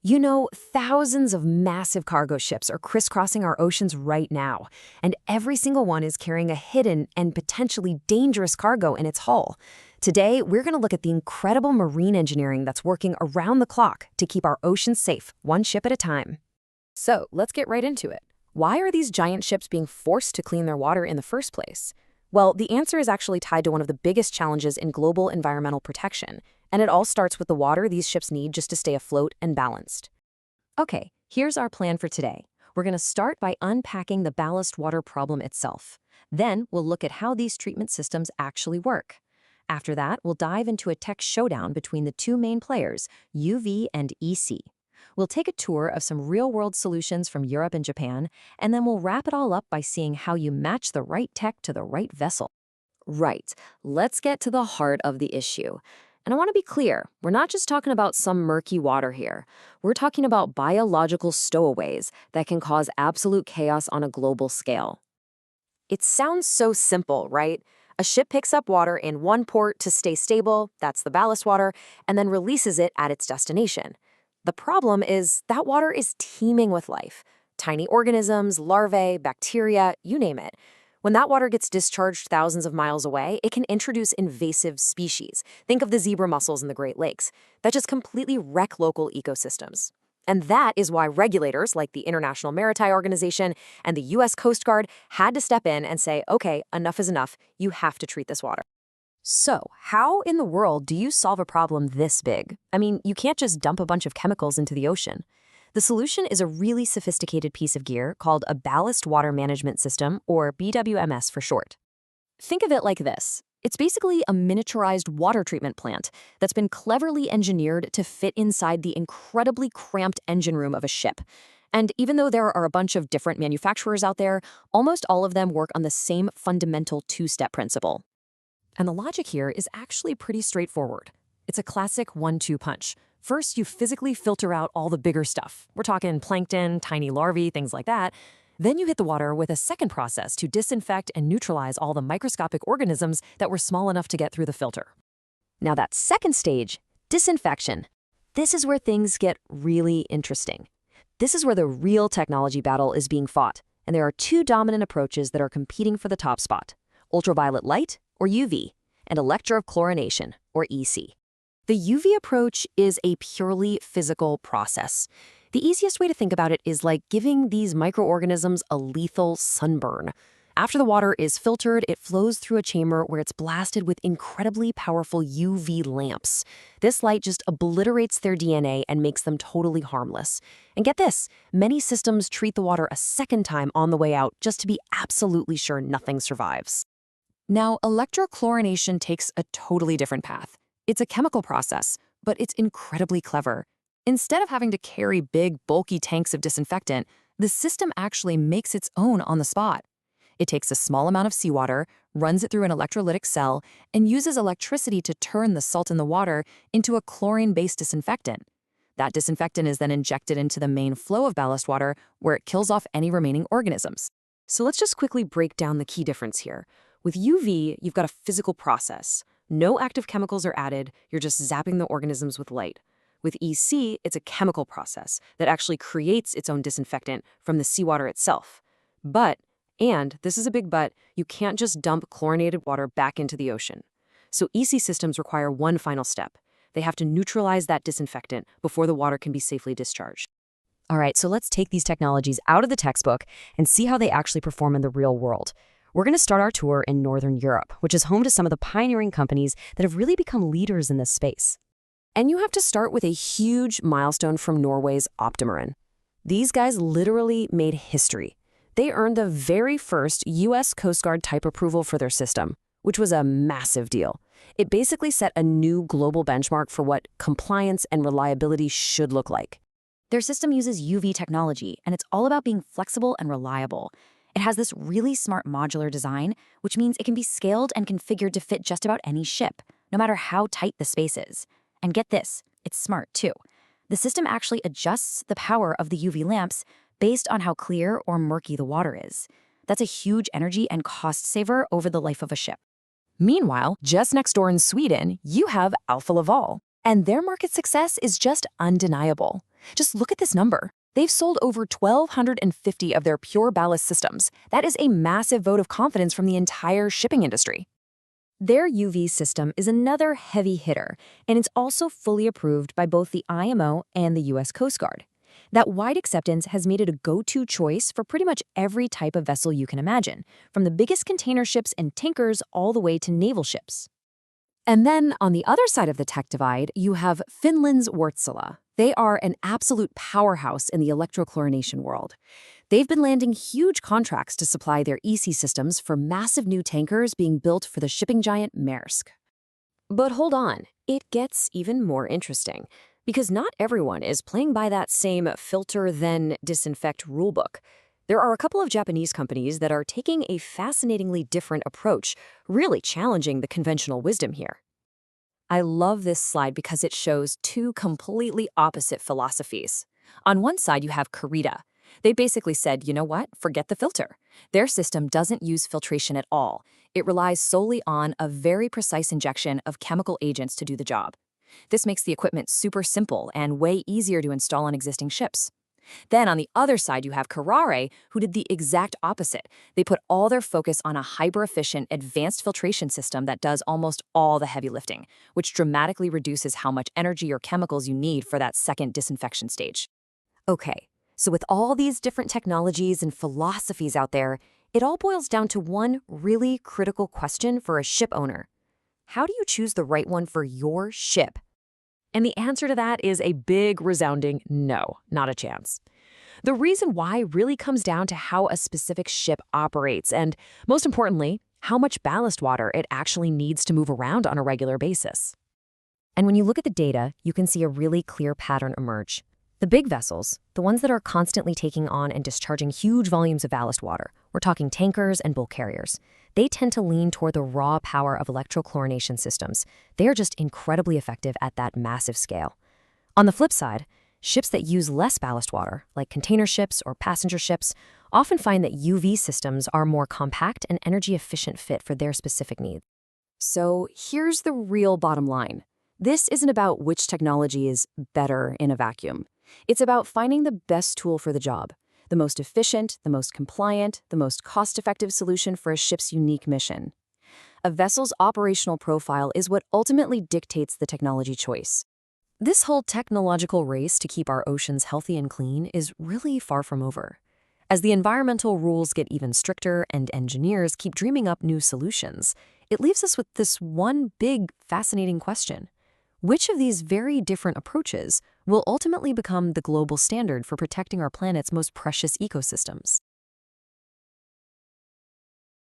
You know, thousands of massive cargo ships are crisscrossing our oceans right now, and every single one is carrying a hidden and potentially dangerous cargo in its hull. Today, we're going to look at the incredible marine engineering that's working around the clock to keep our oceans safe, one ship at a time. So, let's get right into it. Why are these giant ships being forced to clean their water in the first place? Well, the answer is actually tied to one of the biggest challenges in global environmental protection, and it all starts with the water these ships need just to stay afloat and balanced. Okay, here's our plan for today. We're going to start by unpacking the ballast water problem itself. Then we'll look at how these treatment systems actually work. After that, we'll dive into a tech showdown between the two main players, UV and EC. We'll take a tour of some real-world solutions from Europe and Japan, and then we'll wrap it all up by seeing how you match the right tech to the right vessel. Right, let's get to the heart of the issue. And I want to be clear, we're not just talking about some murky water here. We're talking about biological stowaways that can cause absolute chaos on a global scale. It sounds so simple, right? A ship picks up water in one port to stay stable, that's the ballast water, and then releases it at its destination. The problem is that water is teeming with life. Tiny organisms, larvae, bacteria, you name it. When that water gets discharged thousands of miles away, it can introduce invasive species. Think of the zebra mussels in the Great Lakes that just completely wreck local ecosystems. And that is why regulators like the International Maritime Organization and the U.S. Coast Guard had to step in and say, okay, enough is enough. You have to treat this water. So, how in the world do you solve a problem this big? I mean, you can't just dump a bunch of chemicals into the ocean. The solution is a really sophisticated piece of gear called a Ballast Water Management System, or BWMS for short. Think of it like this. It's basically a miniaturized water treatment plant that's been cleverly engineered to fit inside the incredibly cramped engine room of a ship. And even though there are a bunch of different manufacturers out there, almost all of them work on the same fundamental two-step principle. And the logic here is actually pretty straightforward. It's a classic 1-2 punch. First, you physically filter out all the bigger stuff. We're talking plankton, tiny larvae, things like that. Then you hit the water with a second process to disinfect and neutralize all the microscopic organisms that were small enough to get through the filter. Now that second stage, disinfection, this is where things get really interesting. This is where the real technology battle is being fought, and there are two dominant approaches that are competing for the top spot: ultraviolet light, or UV, and electrochlorination, or EC. The UV approach is a purely physical process. The easiest way to think about it is like giving these microorganisms a lethal sunburn. After the water is filtered, it flows through a chamber where it's blasted with incredibly powerful UV lamps. This light just obliterates their DNA and makes them totally harmless. And get this, many systems treat the water a second time on the way out just to be absolutely sure nothing survives. Now, electrochlorination takes a totally different path. It's a chemical process, but it's incredibly clever. Instead of having to carry big, bulky tanks of disinfectant, the system actually makes its own on the spot. It takes a small amount of seawater, runs it through an electrolytic cell, and uses electricity to turn the salt in the water into a chlorine-based disinfectant. That disinfectant is then injected into the main flow of ballast water, where it kills off any remaining organisms. So let's just quickly break down the key difference here. With UV, you've got a physical process. No active chemicals are added, you're just zapping the organisms with light. With EC, it's a chemical process that actually creates its own disinfectant from the seawater itself. And this is a big but, you can't just dump chlorinated water back into the ocean. So EC systems require one final step. They have to neutralize that disinfectant before the water can be safely discharged. All right, so let's take these technologies out of the textbook and see how they actually perform in the real world. We're going to start our tour in Northern Europe, which is home to some of the pioneering companies that have really become leaders in this space. And you have to start with a huge milestone from Norway's Optimarin. These guys literally made history. They earned the very first U.S. Coast Guard type approval for their system, which was a massive deal. It basically set a new global benchmark for what compliance and reliability should look like. Their system uses UV technology, and it's all about being flexible and reliable. It has this really smart modular design, which means it can be scaled and configured to fit just about any ship, no matter how tight the space is. And get this, it's smart too. The system actually adjusts the power of the UV lamps based on how clear or murky the water is. That's a huge energy and cost saver over the life of a ship. Meanwhile, just next door in Sweden, you have Alfa Laval. And their market success is just undeniable. Just look at this number. They've sold over 1,250 of their pure ballast systems. That is a massive vote of confidence from the entire shipping industry. Their UV system is another heavy hitter, and it's also fully approved by both the IMO and the U.S. Coast Guard. That wide acceptance has made it a go-to choice for pretty much every type of vessel you can imagine, from the biggest container ships and tankers all the way to naval ships. And then, on the other side of the tech divide, you have Finland's Wärtsilä. They are an absolute powerhouse in the electrochlorination world. They've been landing huge contracts to supply their EC systems for massive new tankers being built for the shipping giant Maersk. But hold on, it gets even more interesting, because not everyone is playing by that same filter then disinfect rulebook. There are a couple of Japanese companies that are taking a fascinatingly different approach, really challenging the conventional wisdom here. I love this slide because it shows two completely opposite philosophies. On one side, you have Kurita. They basically said, you know what, forget the filter. Their system doesn't use filtration at all. It relies solely on a very precise injection of chemical agents to do the job. This makes the equipment super simple and way easier to install on existing ships. Then on the other side, you have Kuraray, who did the exact opposite. They put all their focus on a hyper-efficient, advanced filtration system that does almost all the heavy lifting, which dramatically reduces how much energy or chemicals you need for that second disinfection stage. Okay, so with all these different technologies and philosophies out there, it all boils down to one really critical question for a ship owner. How do you choose the right one for your ship? And the answer to that is a big, resounding no, not a chance. The reason why really comes down to how a specific ship operates and, most importantly, how much ballast water it actually needs to move around on a regular basis. And when you look at the data, you can see a really clear pattern emerge. The big vessels, the ones that are constantly taking on and discharging huge volumes of ballast water, we're talking tankers and bulk carriers, they tend to lean toward the raw power of electrochlorination systems. They are just incredibly effective at that massive scale. On the flip side, ships that use less ballast water, like container ships or passenger ships, often find that UV systems are a more compact and energy-efficient fit for their specific needs. So here's the real bottom line. This isn't about which technology is better in a vacuum. It's about finding the best tool for the job, the most efficient, the most compliant, the most cost-effective solution for a ship's unique mission. A vessel's operational profile is what ultimately dictates the technology choice. This whole technological race to keep our oceans healthy and clean is really far from over. As the environmental rules get even stricter and engineers keep dreaming up new solutions, it leaves us with this one big, fascinating question. Which of these very different approaches will ultimately become the global standard for protecting our planet's most precious ecosystems?